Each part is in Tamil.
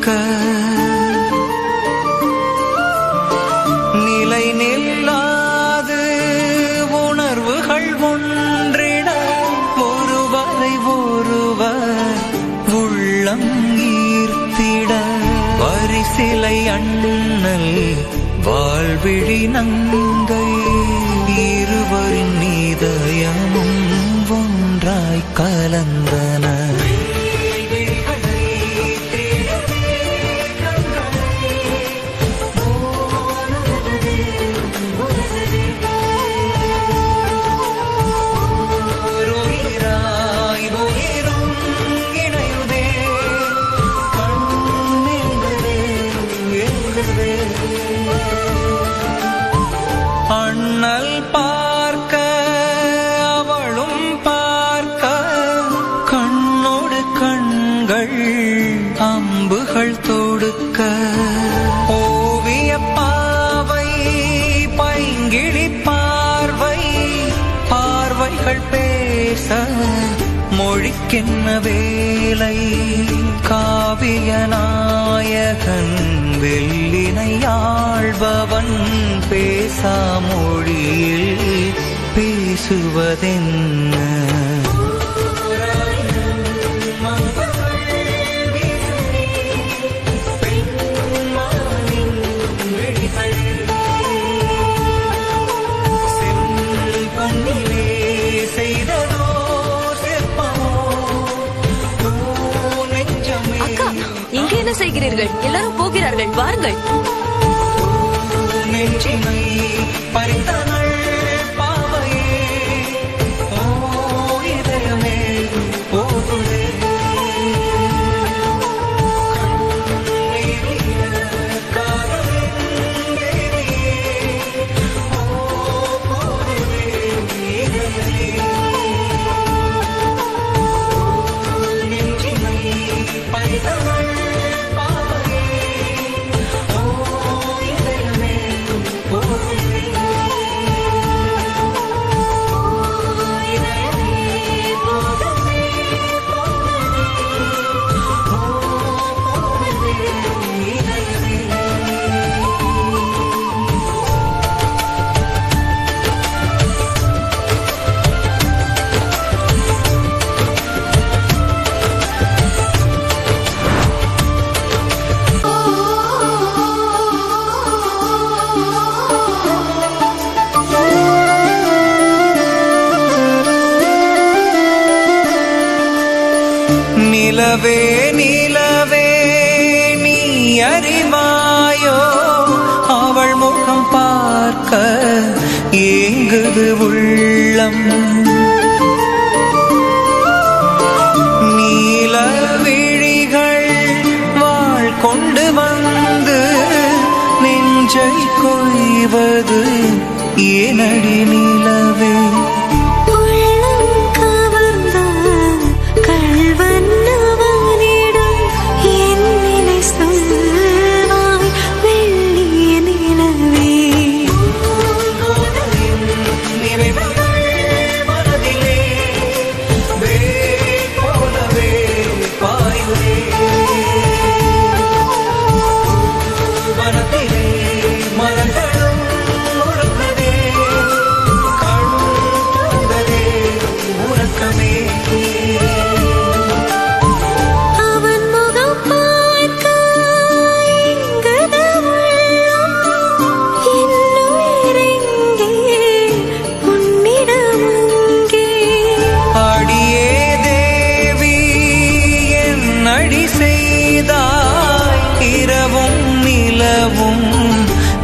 தொடுக்க நிலை நில்லாது உணர்வுகள் ஒன்றிட ஒருவரை ஒருவர் உள்ளம் ஈர்த்திட வரிசிலை அண்ணல் வாழ்விழி நங்கை இருவரின் நீதயமும் ஒன்றாய் கலந்தன. அண்ணல் பார்க்க அவளும் பார்க்க கண்ணோடு கண்கள் அம்புகள் தொடுக்க ஓவிய பாவை பைங்கிழி பார்வை பார்வைகள் பேச மொழிக்கென்ன வேலை காவிய நாயகன் வெள்ளினை ஆள்பவன் பேசா மொழியில் பேசுவதென்ன. என்ன செய்கிறீர்கள்? எல்லாரும் போகிறார்கள், வாருங்கள். நிலவே நிலவே நீ அறிவாயோ அவள் முகம் பார்க்க ஏங்குது உள்ளம். நீல விழிகள் வாழ் கொண்டு வந்து நெஞ்சை கொய்வது ஏனடி நிலவே.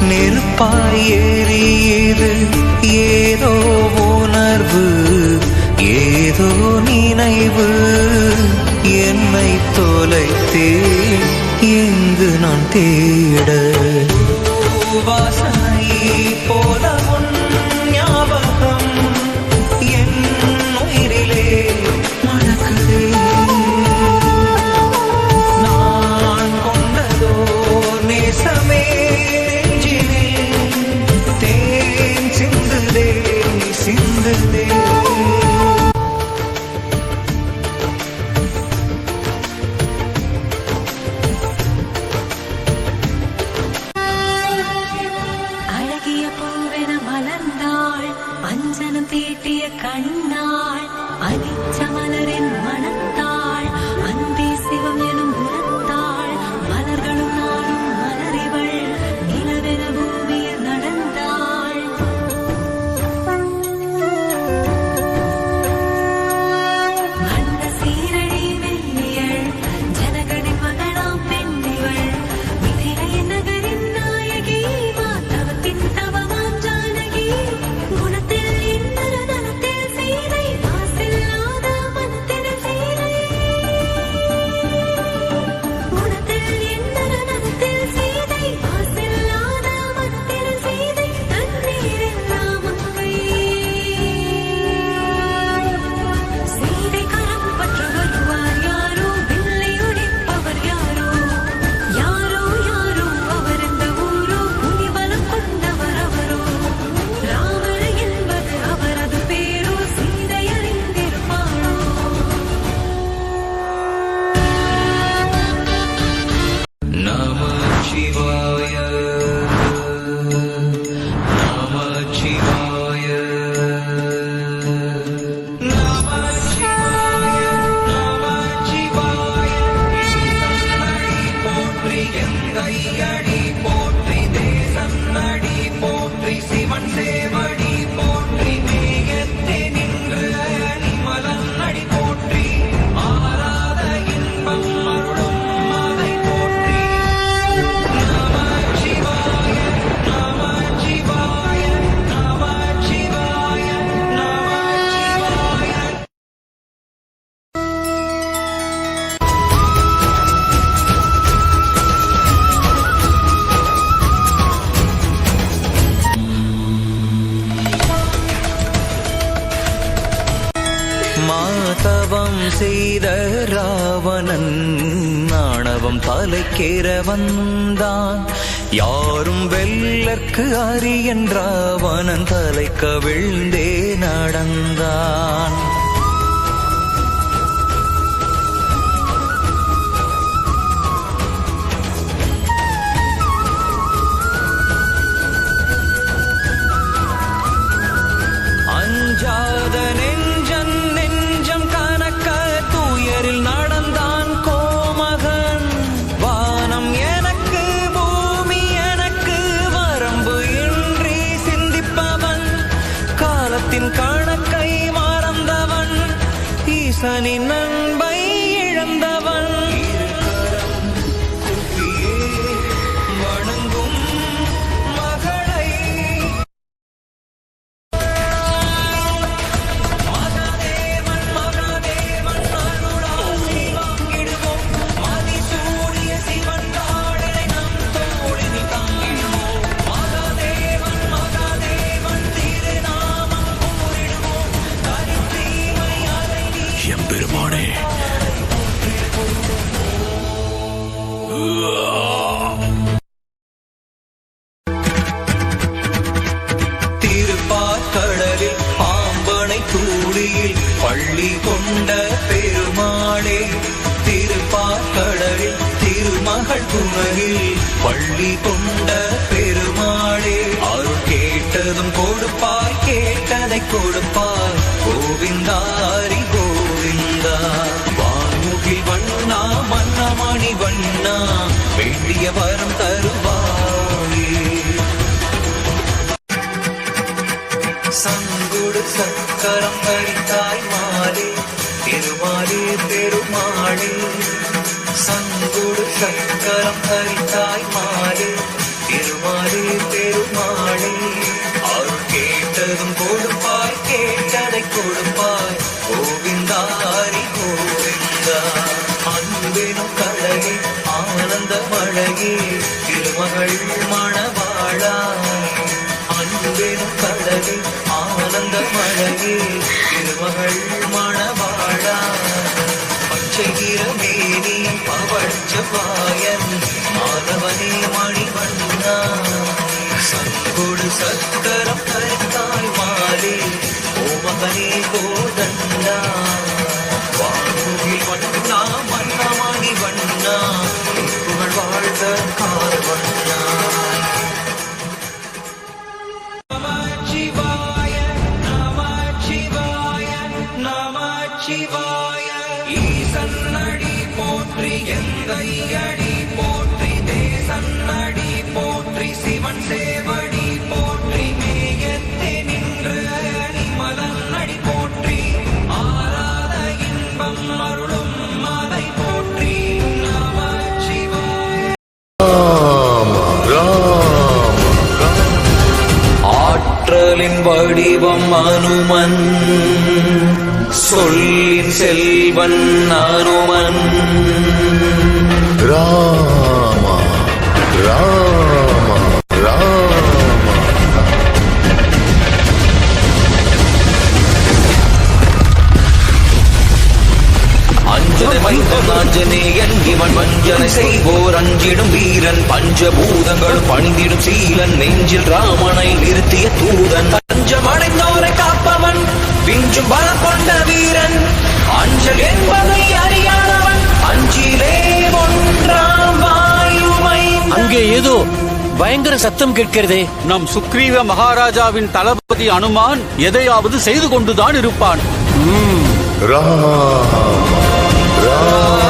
நெருப்பாய் ஏறியது ஏதோ உணர்வு ஏதோ நினைவு என்னை தொலைத்தே எங்கு நான் தேட வாசனை போல உன் ஞாபகம் என் உயிரிலே மணக்குதே. நான் கொண்டதோ நேசமே சிந்துதே. மலைக்கேற வந்தான். யாரும் வெல்லற்கு அறியென்றவனன் தலை கவிழ்ந்தே நடந்தான். அஞ்சாத நெஞ்சன் நெஞ்சம் கனக்க துயரில் நடந்தான் கோமகன். வானம் எனக்கு பூமி எனக்கு வரம்பு இன்றி சிந்திப்பவன். காலத்தின் கணக்கை மறந்தவன் ஈசனின் அன்பை இழந்தவன். வணங்கும் மகளை எம்பெருமானே, திருப்பாற்கடலில் பாம்பனை தூளியில் பள்ளி கொண்ட பெருமாளே. திருப்பாற்கடலில் திருமகள் துணையில் பள்ளி கொண்ட பெருமாளே. அருள் கேட்டதும் கொடுப்பாய் கேட்டதை கொடுப்பாய் கோவிந்தாரி கோவிந்தா. வான்முகில் வண்ணா மன்னமணி வண்ணா வேண்டிய வரம் தருவாயே. சங்குடு சக்கரம் கரித்தாய் மாலே திருமாலே பெருமாளே. சங்குடு சக்கரம் கரித்தாய் மாலே திருமாலே பெருமாளே. அருள் கேட்டதும் கொடுப்பாய் கேட்டதை கொடுப்பாய் கோவிந்தாரி கோவிந்தா. அன்பெனும் கடலே ஆனந்த மழையே திருமகள் மணவாழா. அன்பெனும் கடலே ஆனந்த மழையே திருமகள் மணவாழா. பச்சைகிரமேனி பவழ்ச்சவாயன் மாதவனே மணிவண்ணா. சங்கொடு சக்கரம் கருத்தாய் மாலே கோமகனே கோதண்டா. வான்முகில் வண்ணா மன்னமணி வண்ணா புகழ் வாழ்க கார்வண்ணா. சிவாய ஈசன்னடி போற்றி எந்தையடி போற்றி தேசன்னடி போற்றி சிவன் சேவடி போற்றி மேயத்தே நின்ற மலன்னடி போற்றி ஆராத இன்பம் அருளும் மலை போற்றி நமச்சிவாய. ஆற்றலின் வடிவம் அனுமன் சொல்லின் செல்வன் அனுமன். ராமா ராமா ராமா. அஞ்சனை மைந்தன் ஆஞ்சநேயன் இவன் வஞ்சனை செய்வோர் அஞ்சிடும் வீரன். பஞ்சபூதங்கள் பணிந்திடும் சீலன் நெஞ்சில் ராமனை நிறுத்திய தூதன். பஞ்சமடைந்தோரை காப்பவன் விஞ்சும் பலம் கொண்ட வீரன். அஞ்சல் என்பதை அறியாதவன் அஞ்சிலே ஒன்றாம் வாயுமை. அங்கே ஏதோ பயங்கர சத்தம் கேட்கிறதே. நம் சுக்ரீவ மகாராஜாவின் தளபதி அனுமான் எதையாவது செய்து கொண்டுதான் இருப்பான். ராமா ராமா.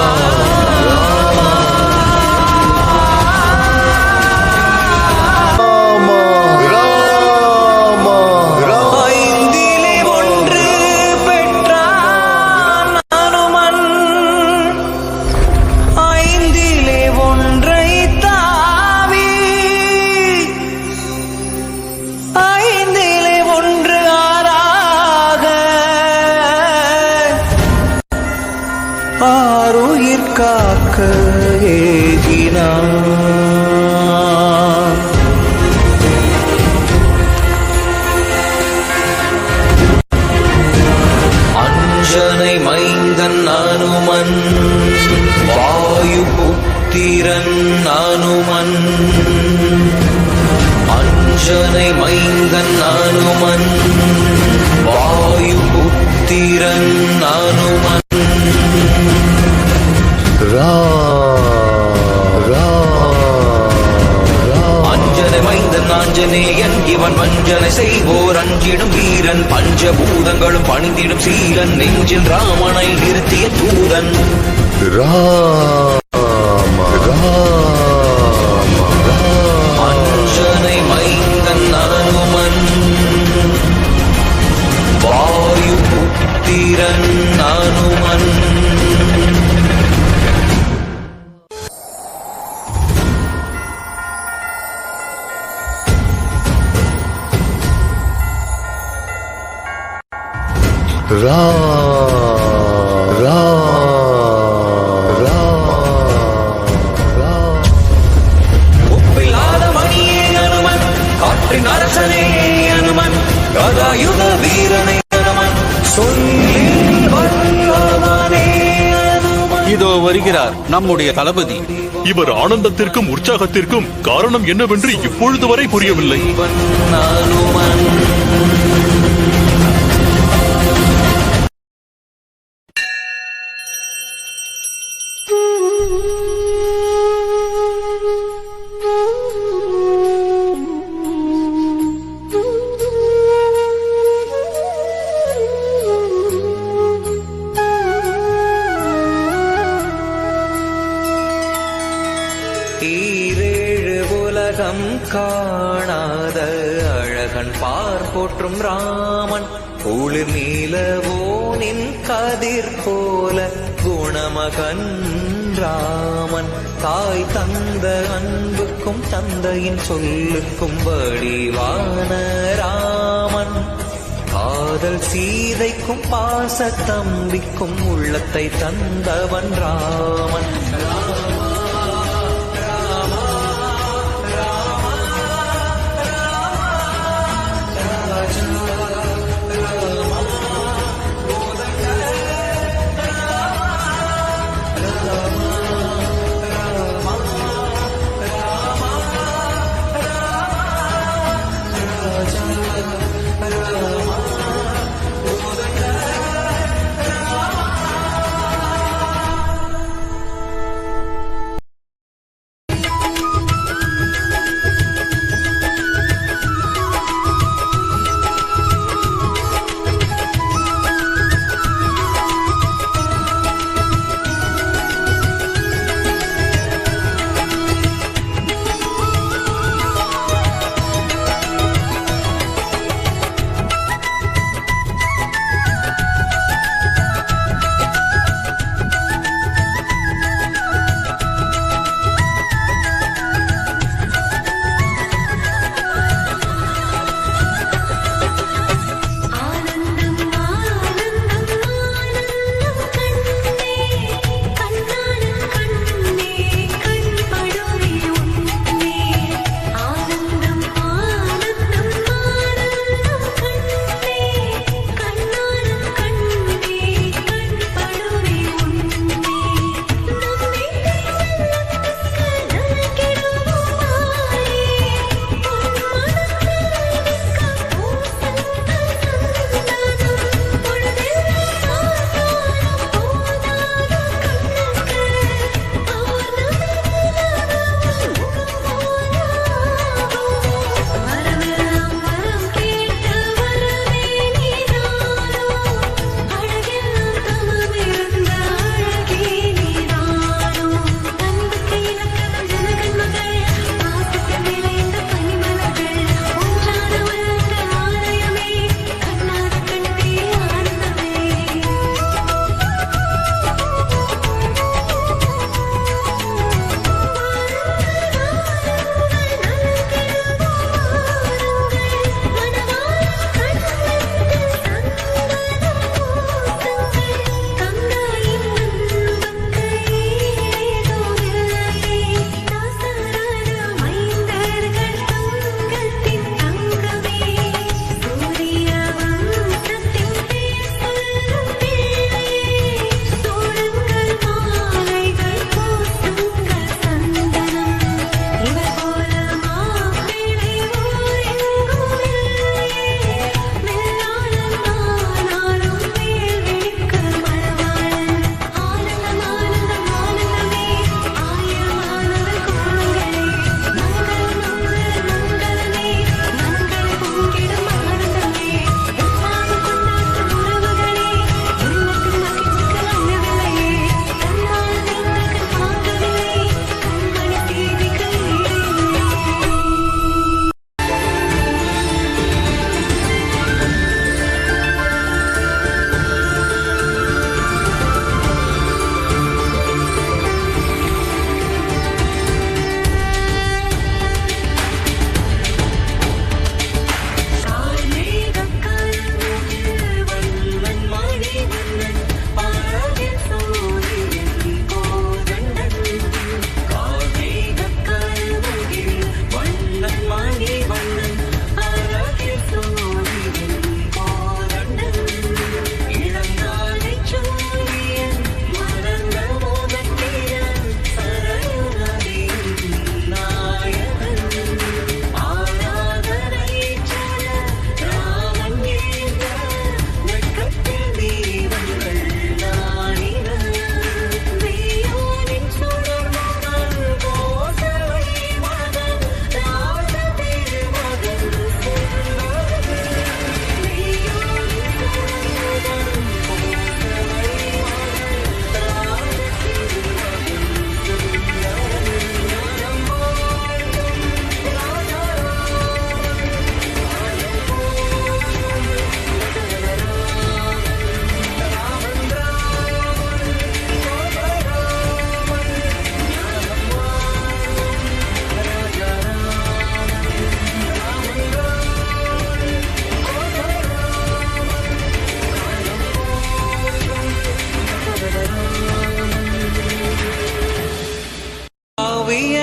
ஆருயிர் அனுமன் அஞ்சனை மைந்தன் அனுமன் வாயு புத்திரன் அனுமன் அஞ்சனை மைந்தன் ஆஞ்சநேயன் இவன் வஞ்சனை செய்வோர் அஞ்சிடும் வீரன் பஞ்சபூதங்களும் பணிந்திடும் சீலன் நெஞ்சில் ராமனை நிறுத்திய தூதன் அஞ்சனை மைந்தன் அனுமன் வாயு புத்திரன் அனுமன் ஒப்பில்லாத மணியே அனுமன் காற்றின் அரசனே அனுமன் கதாயுத வீரனே அனுமன் சொல்லில் வல்லவனே அனுமன். இதோ வருகிறார் நம்முடைய தளபதி. இவர் ஆனந்தத்திற்கும் உற்சாகத்திற்கும் காரணம் என்னவென்று இப்பொழுது வரை புரியவில்லை. இவன் அனுமன் ஈரேழு உலகம் காணாத அழகன் போற்றும் ராமன் குளிர் நீலவோனின் கதிர் போல குணமகன் ராமன் தாய் தந்த அன்புக்கும் தந்தையின் சொல்லுக்கும் வடிவான ராமன் காதல் சீதைக்கும் பாச தம்பிக்கும் உள்ளத்தை தந்தவன் ராமன்.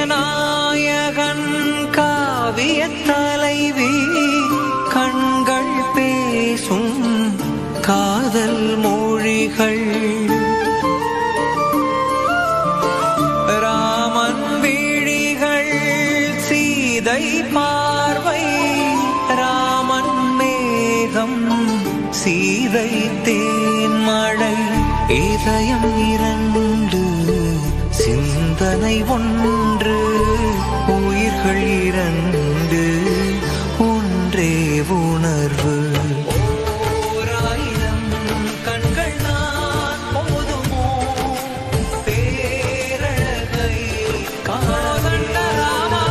நாயகன் காவிய தலைவி கண்கள் பேசும் காதல் மொழிகள் ராமன் விழிகள் சீதை பார்வை ராமன் மேகம் சீதை தேன்மழை இதயம் இரண்டு சிந்தனை ஒன்று உயிர்கள் இரண்டு ஒன்றே உணர்வு ஓராயிரம் கண்கள் நான் போதுமோ பேரழகை காண ராமா.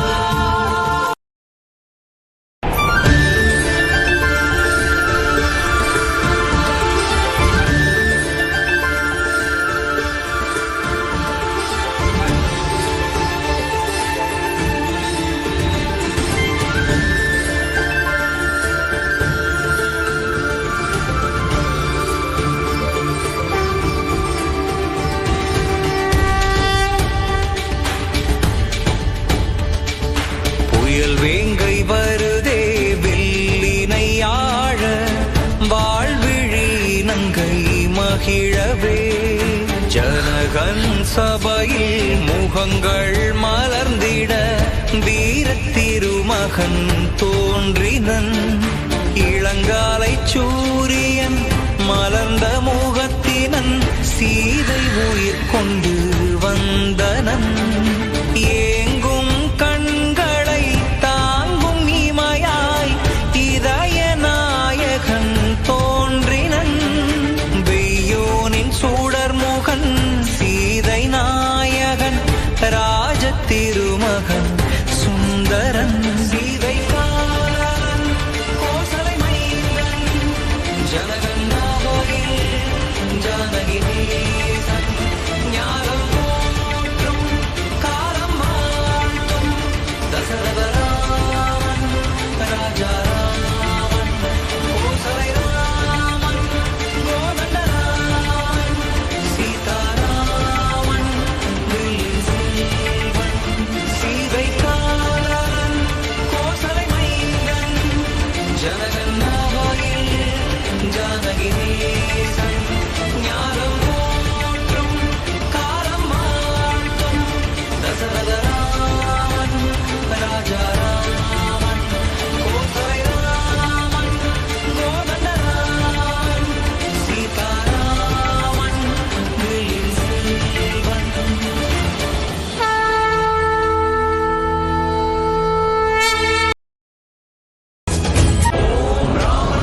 புயல் வேங்கை வருதே வெள்ளினை ஆழ வாழ்விழி நங்கை மகிழவே ஜனகன் சபையில் முகங்கள் மலர்ந்திட வீரத் திருமகன் தோன்றினன் இளங்காலை சூரியன் மலர்ந்த முகத்தினன் சீதை உயிர் கொண்டு வந்தனன் ஏங்கும் கண்களை தாங்கும் இமையாய் இதய நாயகன் தோன்றினன் வெய்யோனின் சூடர் முகன் சீதை நாயகன் ராஜ திருமகன் சுந்தரன் சீதை காரன் கோசலை மைந்தன் ஜனகன் நாவகில் ஜானகி நேசன் ஞானம் போற்றும் காலம் வாழ்த்தும் தசரத ராமன் ராஜா ராமன் கோசலை ராமன் கோதண்ட ராமன் சீதாராமன் வில்லின் செல்வன் சீதை காரன் கோசலை மைந்தன் ஜனகன் நாவகில் ஜானகி நேசன் ஞானம் போற்றும் காலம் வாழ்த்தும் தசரத ராமன் ராஜா ராமன் கோசலை ராமன் கோதண்ட ராமன் சீதாராமன் வில்லின் செல்வன்.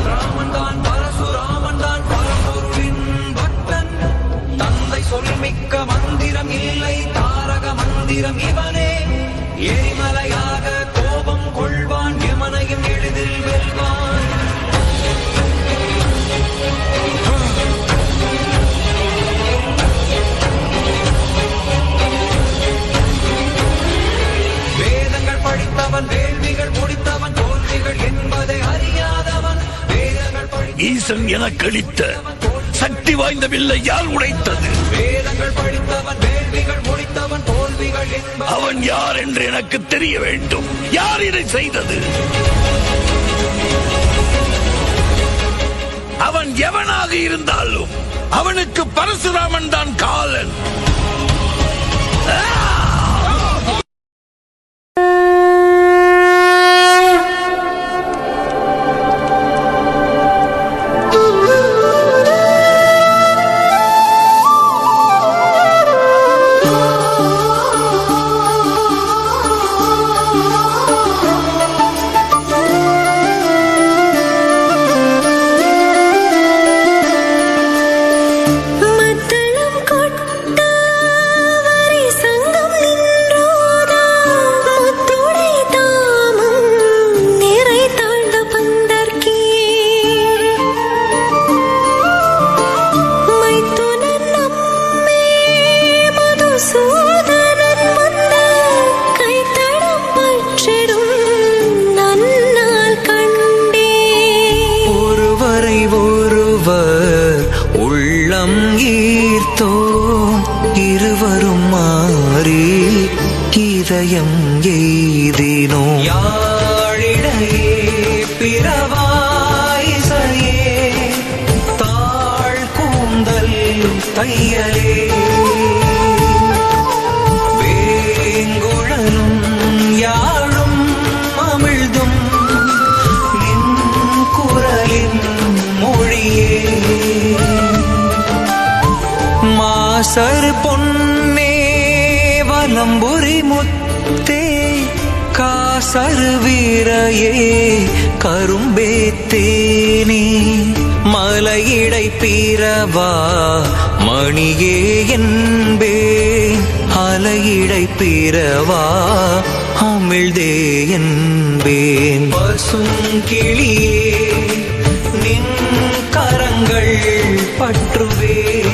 ராமன் தான் பரசுராமன் தான் பரம்பொருளின் பக்தன் தந்தை சொல்மிக்க மந்திரம் இல்லை தாரக மந்திரம் இவனே எரிமலையாக கோபம் கொள்வான் யமனையும் எளிதில் வெல்வான் வேதங்கள் படித்தவன் வேள்விகள் முடித்தவன் தோல்விகள் என்பதை அறியாதவன் வேதங்கள் படி ஈசன் எனக்களித்த சக்தி வாய்ந்த வில்லை யார் உடைத்தது? வேதங்கள் படித்தவன் வேள்விகள் முடித்தவன் தோல்விகள் என்பதை அவன் யார் என்று எனக்கு தெரிய வேண்டும். யார் இதை செய்தது? அவன் எவனாக இருந்தாலும் அவனுக்கு பரசுராமன் தான் காலன். மத்தளம் கொட்ட இதயம் எய்தினோ யாழிடையே பிறவாயிசையே தாழ் கூந்தல் தையலே வேங்குழலும் யாழும் அமிழ்தும் என் குரலின் மொழியே மாசர் பொன்னே வலம்புரி முத்தே காசரு வீரையே கரும்பே தேனே மலையிடை பீரவா மணியே என்பே அலையிடை பீரவா அமிழ்தே என்பேன் பசும் கிளியே நின் கரங்கள் பற்றுவேன்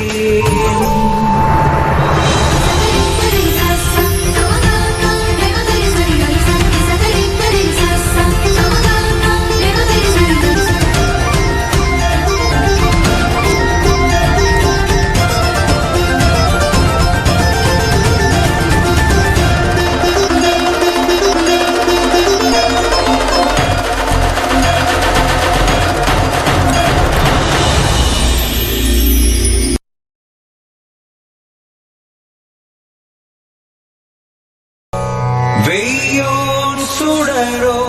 வெய்யோன் சுடரோ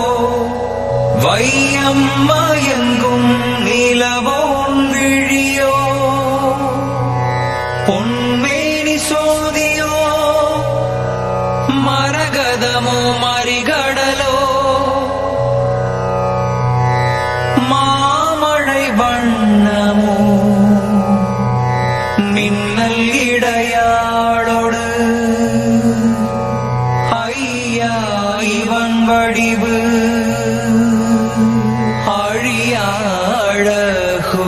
வையம் மயங்கும் நிலவோன் விழியோ பொன்மேனி சோதியோ மரகதமோ மறிகடலோ மாமழை வண்ணமோ மின்னல் இடையாளோடு இவன் வடிவு அழியாழகோ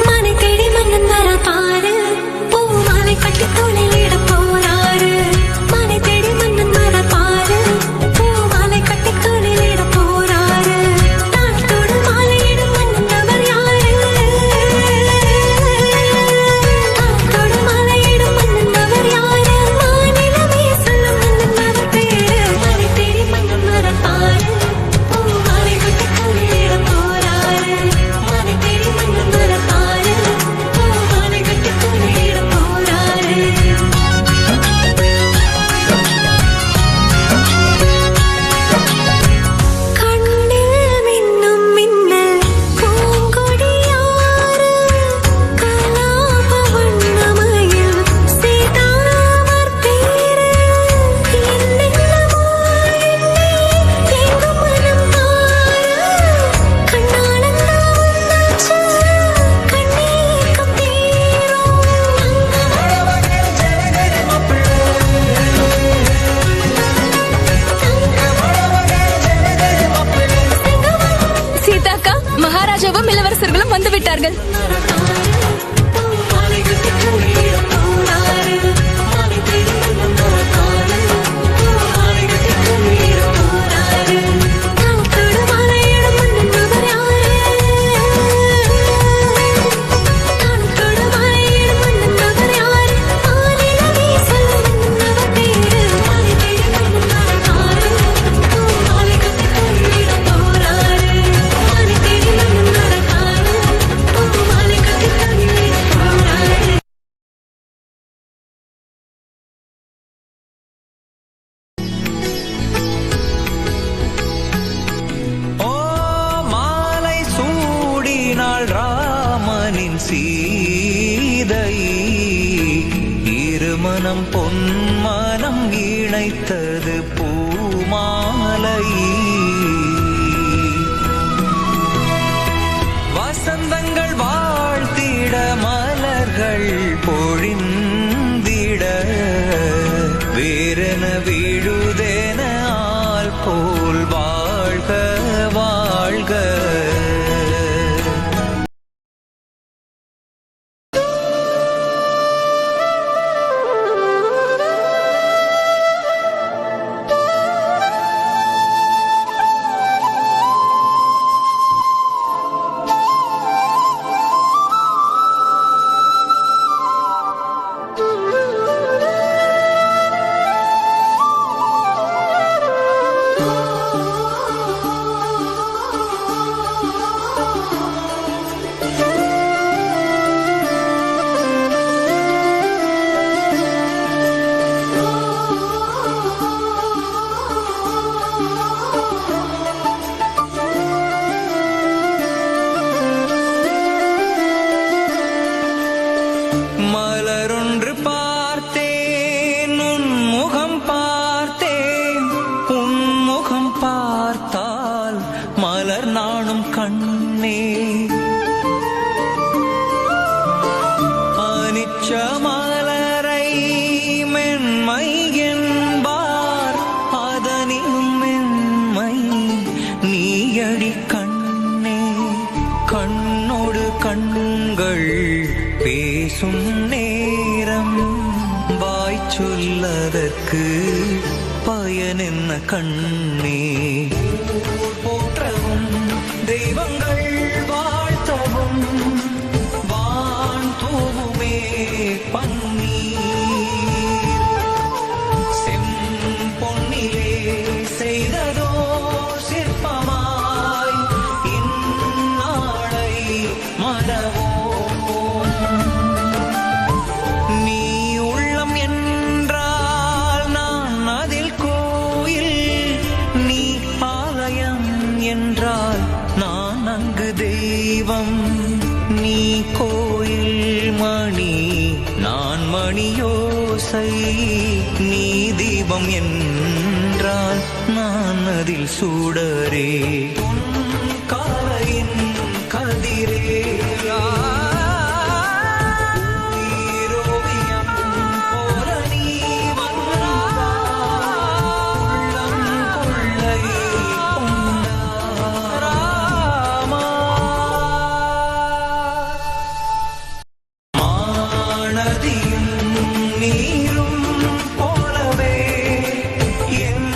மனை தேடி மன்னன் வர பாரு பூ மாலை கட்டி தோளில் இட போறாரு மனை தேடி மன்னன் வர பாரு பூ மாலை கட்டி தோளில் இட போறாரு தாழ்த்தோடு மாலையிடும் மன்னன் அவர் யாரு தாழ்த்தோடு மாலையிடும் மன்னன் அவர் யாரு மாநிலமே சொல்லும் மன்னன் அவர் பேரு மனை தேடி மன்னன் வர பாரு பூ மாலை கட்டி தோளில் இட போறாரு மனை தேடி மன்னன் வர பாரு பூ மாலை கட்டி தோளில் இட போறாரு கண்ணில் மின்னும் மின்னல் பூங்கொடியாறு கலாப வண்ணமயில் சீதாமர் பேரு என்னென்னமோ எண்ணி எங்கும் மனம் மாறு கண்ணானந்த உன்னாச்சு கண்ணீக்கம் சீதாக்கா மகாராஜாவும் இளவரசர்களும் வந்து விட்டார்கள். ஓ மாலை சூடினாள் ராமனின் சீதை இருமனம் பொன்மனம் இணைத்தது பூமாலை வசந்தங்கள் வாழ்த்திட மலர்கள் பொழிந்திட வேறென விழுதென ஆள் போல் வாழ்க வாழ்க மென்மை என்பார் அதனினும் மென்மை நீயடி கண்ணே. கண்ணோடு கண்கள் பேசும் நேரம் வாய் சொல்லதற்கு பயனென்ன கண்ணே. போற்றவும் தெய்வங்கள் வாழ்த்தவும் வான் தூவுமே பன்னீர். செம்பொன்னிலே செய்ததோ சிற்பமாய் இந்நாளை மறவோம். நீ உள்ளம் என்றால் நான் அதில் கோயில், நீ ஆலயம் என்றால் நான் அங்கு தெய்வம். நீ கோயில் மணி நான் மணியோசை, நீ தீபம் என்றால் நான் அதில் சுடரே. காலையின் கதிரே ஈரோவியம் போல நீ வந்தாய். உள்ளம் கொள்ளை கொண்டாய் ராமா. மானதியும் நீரும் போலவே என்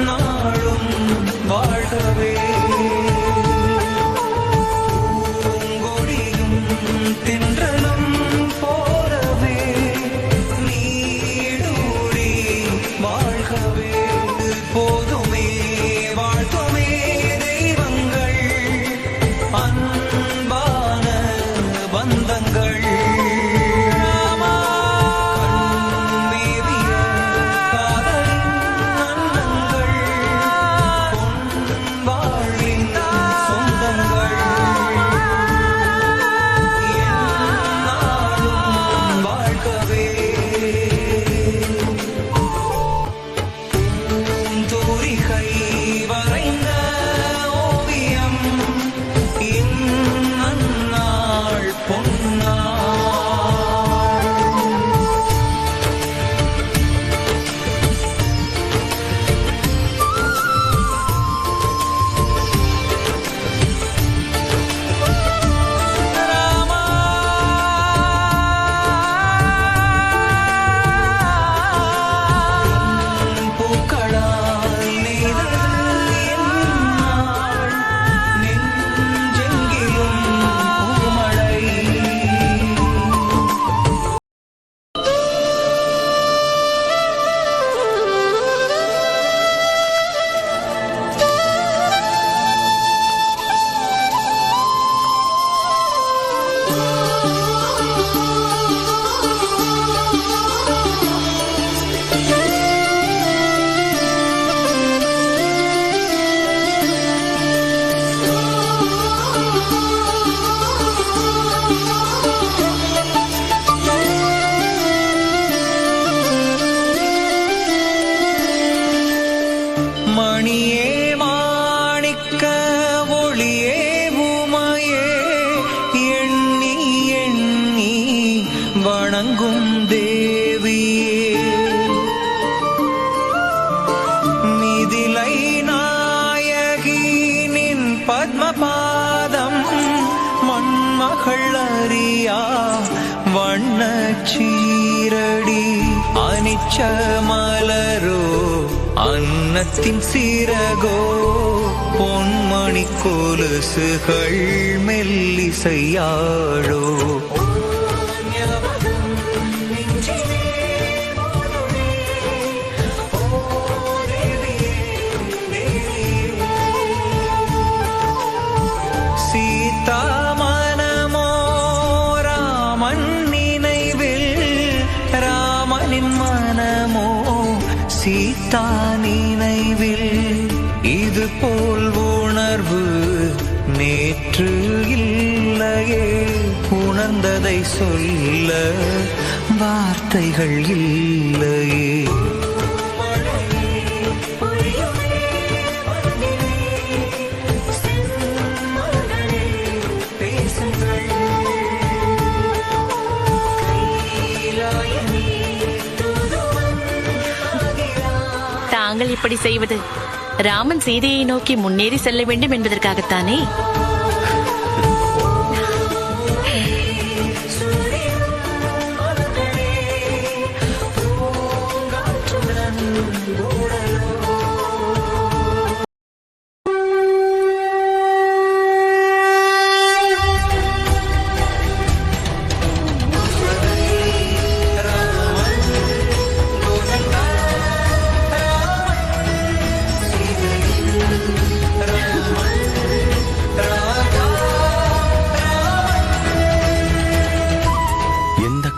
நாளும் வாழ்கவே. பூங்கொடியும் தென்றலும் போலவே நீடூழி வாழ்கவே. போதுமே வாழ்த்துமே தெய்வங்கள் அன்பான பந்தங்கள். கண்மேவிய காதலின் அன்னங்கள் பொன் வாழ்வின் சொந்தங்கள். எந்நாளும் வாழ்கவே. பூந்தூரிகை வரைந்த ஓவியம் இந்நாள் பொன்னாள். ராமா. பூக்களால் நெய்தல் எந்நாள் நெஞ்செங்கிலும் பூமழை. மணியே மாணிக்க ஒளியே உமையே எண்ணி எண்ணி வணங்கும் தேவியே. மிதிலை நாயகி நின் பத்மபாதம் மண்மகள் அறியா வண்ணச் சீரடி. அனிச்ச மலரோ அன்னத்தின் சிறகோ பொன்மணி கொலுசுகள் மெல்லிசையாழோ. சீதா மனமோ ராமன் நினைவில், ராமனின் மனமோ சீதா நினைவில். இது போல் உணர்வு நேற்று இல்லையே, உணர்ந்ததை சொல்ல வார்த்தைகள் இல்லையே. கைலாயனே தூதுவன் தாங்கள் இப்படி செய்வது ராமன் சீதையை நோக்கி முன்னேறி செல்ல வேண்டும் என்பதற்காகத்தானே?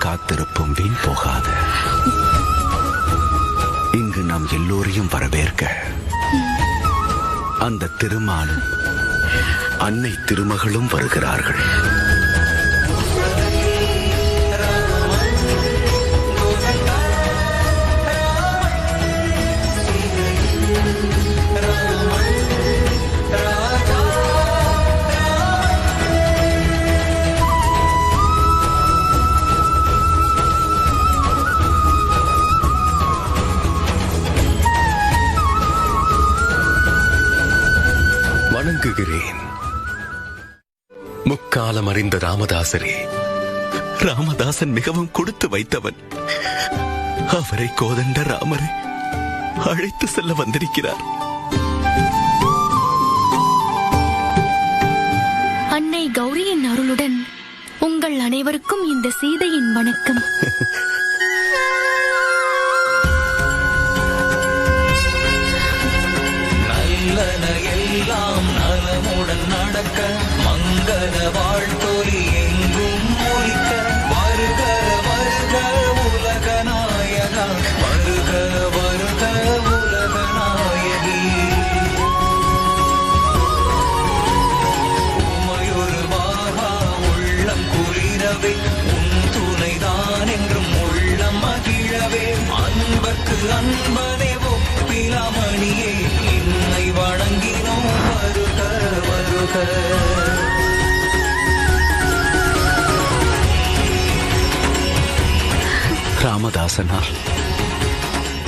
காத்திருப்பும் வீண் போகாது. இங்கு நாம் எல்லோரையும் வரவேற்க அந்த திருமாலும் அன்னை திருமகளும் வருகிறார்கள். வணங்குகிறேன். முக்காலம் அறிந்த ராமதாசரே. ராமதாசன் மிகவும் கொடுத்து வைத்தவன். அவரை கோதண்ட ராமரை அழைத்து செல்ல வந்திருக்கிறார். அன்னை கௌரியின் அருளுடன் உங்கள் அனைவருக்கும் இந்த சீதையின் வணக்கம். எல்லாம் நலமுடன் நடக்க மங்கள வாழ்த்தொலி எங்கும் ஒலிக்க வருக வருக உலக நாயகா வருக வருக உலக நாயகி. உமையொரு வாகா உள்ளம் குளிரவே உன் துணைதான் என்றும் உள்ளம் மகிழவே அன்பர்க்கு அன்பனே ஒப்பிலாமணியே என்னை வணங்கினோம் வருக வருக. ராமதாசனால்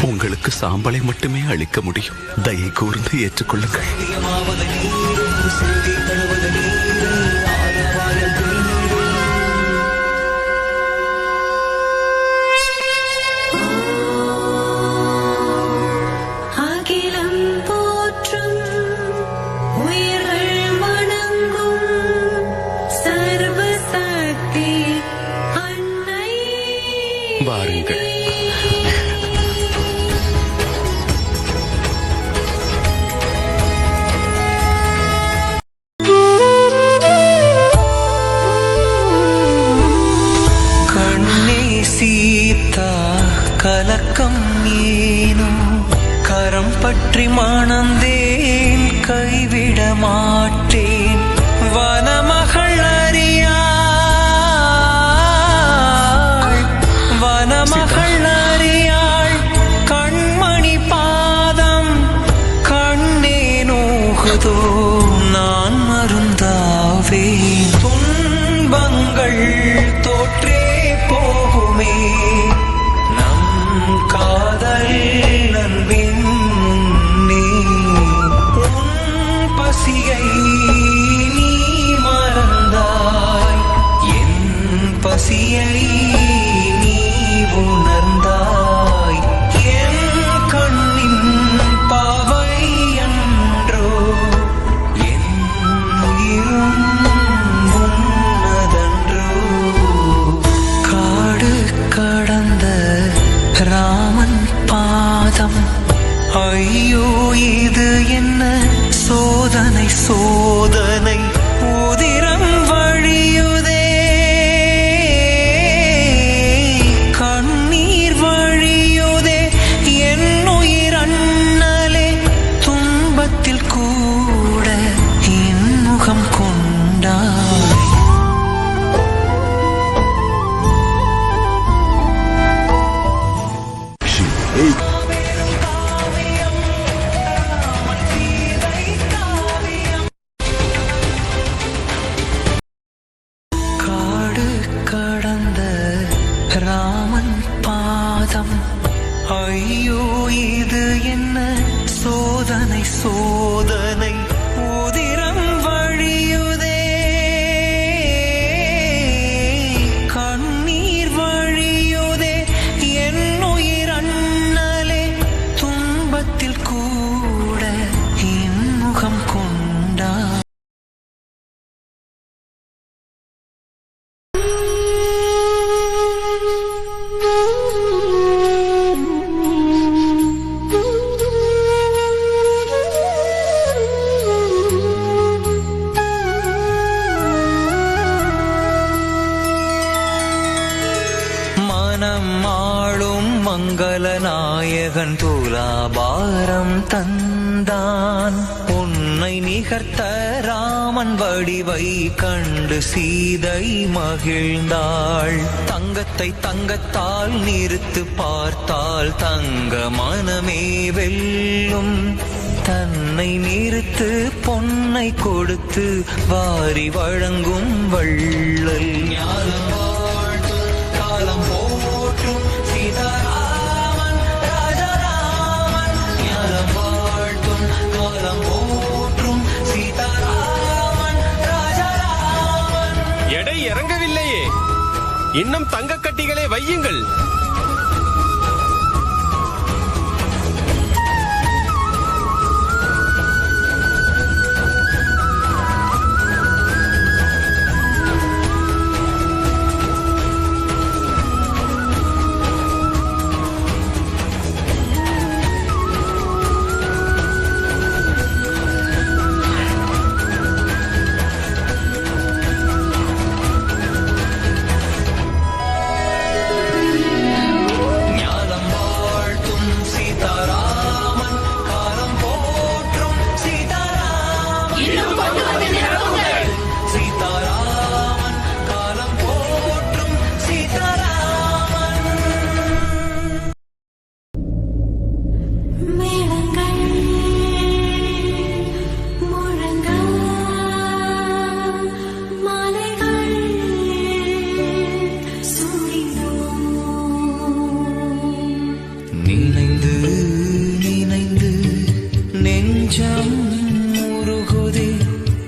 உங்களுக்கு சாம்பலை மட்டுமே அளிக்க முடியும். தயை கூர்ந்து ஏற்றுக்கொள்ளுங்கள். வாருங்கள். கண்ணே சீதா கலக்கம் ஏனோ கரம் பற்றி மணந்தேன் கைவிட மாட்டேன் வனமகள் அறியா வனமகள் அறியாள் கண்மணி பாதம் கண்ணே நோகுதோ நான் மருந்தாவே துன்பங்கள் தோற்றே போகுமே நம் காதல் நண்பின் முன்னே உன் பசியை நீ மறந்தாய் என் பசியை உணர்ந்தாய் என் கண்ணின் பாவை என்றோ என் உயிரும் உன்னதன்றோ. காடு கடந்த ராமன் பாதம் ஐயோ இது என்ன சோதனை சோதனை உதிரம் வழியுதே கூட என் முகம் கொண்டாய். காடு கடந்த ராமன் பாதம் ஐயோ இது என்ன சோதனை சோதனை உதிரம் வழியுதே கண்ணீர் வழியுதே என் உயிர் அண்ணலே துன்பத்தில் கூட இன்முகம் கொண்டா மனமாளும் மங்களநாயகன் துலாபாரம் தந்தான் உன்னை நிகர்த்த ராமன் வடிவை கண்டு சீதை மகிழ்ந்தாள் தங்கத்தை தங்கத்தால் நிறுத்து பார்த்தால் தங்க மனமே வெல்லும் தன்னை நிறுத்து பொன்னை கொடுத்து வாரி வழங்கும் வள்ளல் ஞானம் வாழ்த்தும் காலம் போற்றும் சீதாராமன் ராஜராமன் ஞானம் வாழ்த்தும் காலம் போற்றும் சீதாராமன் ராஜராமன். எடை இறங்கவில்லையே, இன்னும் தங்க கட்டிகளை வையுங்கள். நினைந்து நினைந்து நெஞ்சம் உருகுதே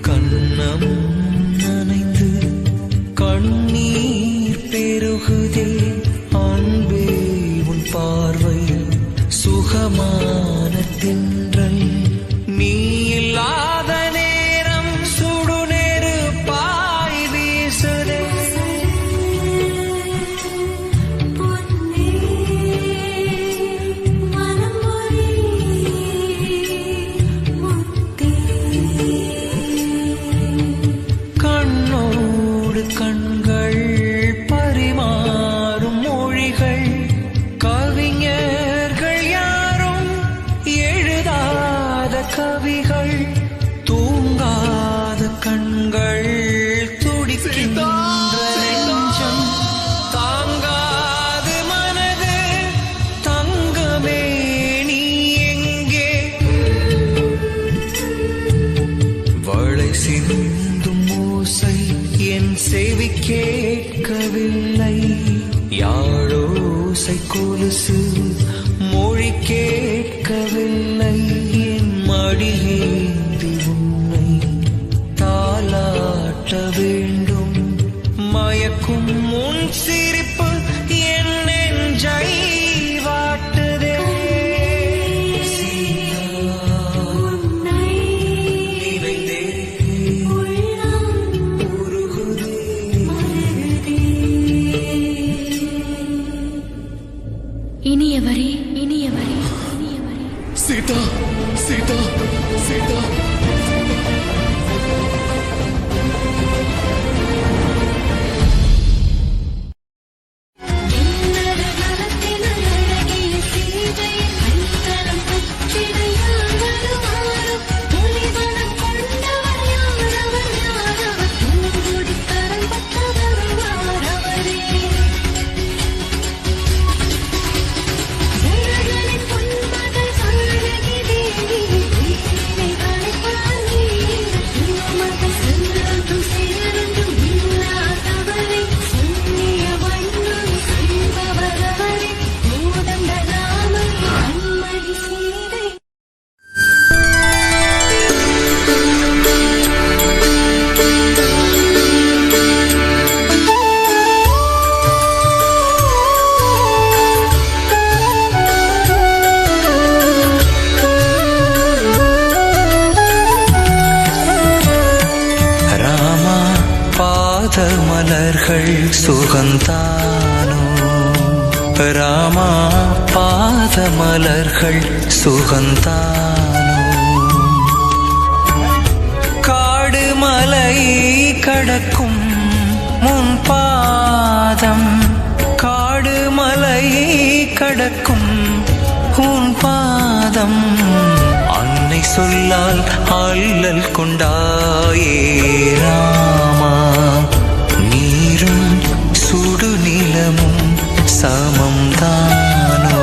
கண்ணம் நனைந்து கண்ணீர் பெருகுதே அன்பே உன் பார்வை சுகமான தென்றல் நீ இல்லாத நேரம் சுடுநெரு பாய் வீசுதே கண்ணோடு கண்கள் பரிமாறும் மொழிகள் கவிஞர்கள் யாரும் எழுதாத கவிகள் தூங்காத கண்கள் துடிக்கின்ற நெஞ்சம் தாங்காது மனது தங்கமே நீ எங்கே வளை சிந்தும் ஓசை என் செவி கேட்கவில்லை யாழோசை கொலுசு மொழி கேட்கவில்லை என் மடியேந்தி உன்னை தாலாட்ட வேண்டும் மயக்கும் உன் சிரிப்பு என் நெஞ்சை வாட்டுதே நினைந்தே உருகுதே இனியவரே இனியவரே இனியவரே சீதா சீதா சீதா பொன்மகள் சாரகி தேவி மலர்கள் சுகந்தானோ ராமா பாத மலர்கள் சுகந்தானோ காடு மலை கடக்கும் முன் பாதம் காடு மலை கடக்கும் உன் பாதம் அன்னை சொல்லால் அல்லல் கொண்டாயே ராமா நீரும் சுடு நிலமும் சமம் தானோ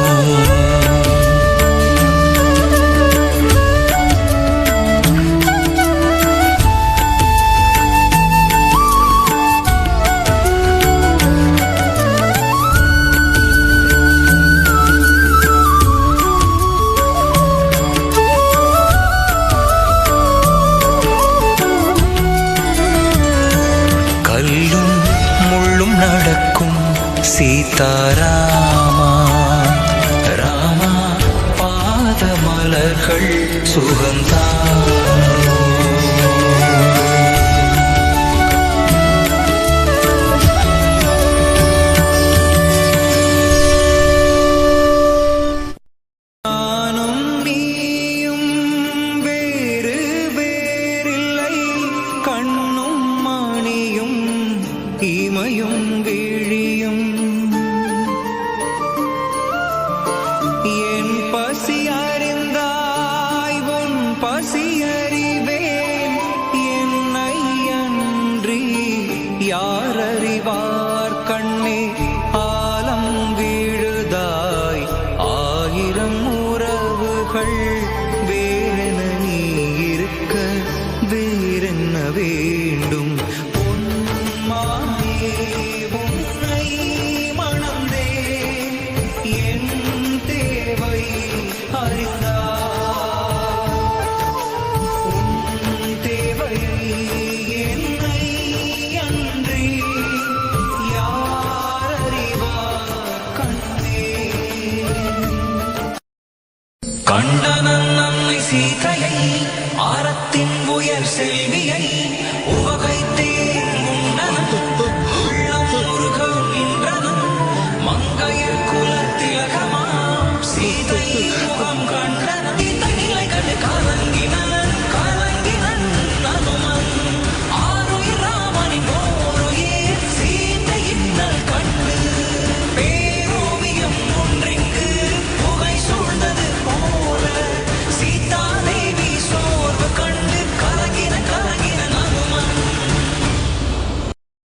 கல்லும் முள்ளும் நடக்கும் சீதாராமா ராமா பாத மலர்கள் சுகந்தானோ நானும் நீயும் வேறு வேறில்லை கண்ணும் மணியும் இமையும் விழியும் என் பசி அறிந்தாய் உன் பசி அறிவேன் என்னை அன்றி யார் அறிவார் கண்ணே ஆலம் வீழுதாய் ஆயிரம் உறவுகள் வேறென நீ இருக்க வேறென்ன வேண்டும் பொன்மானே உன்னை மணந்தே என் தேவை அறிந்தாய் உன் தேவை என்னை அன்றி யார் அறிவார் கண்ணே கண்டனன் அன்னை சீதையை ஆரத்தின் உயர் செல்வியை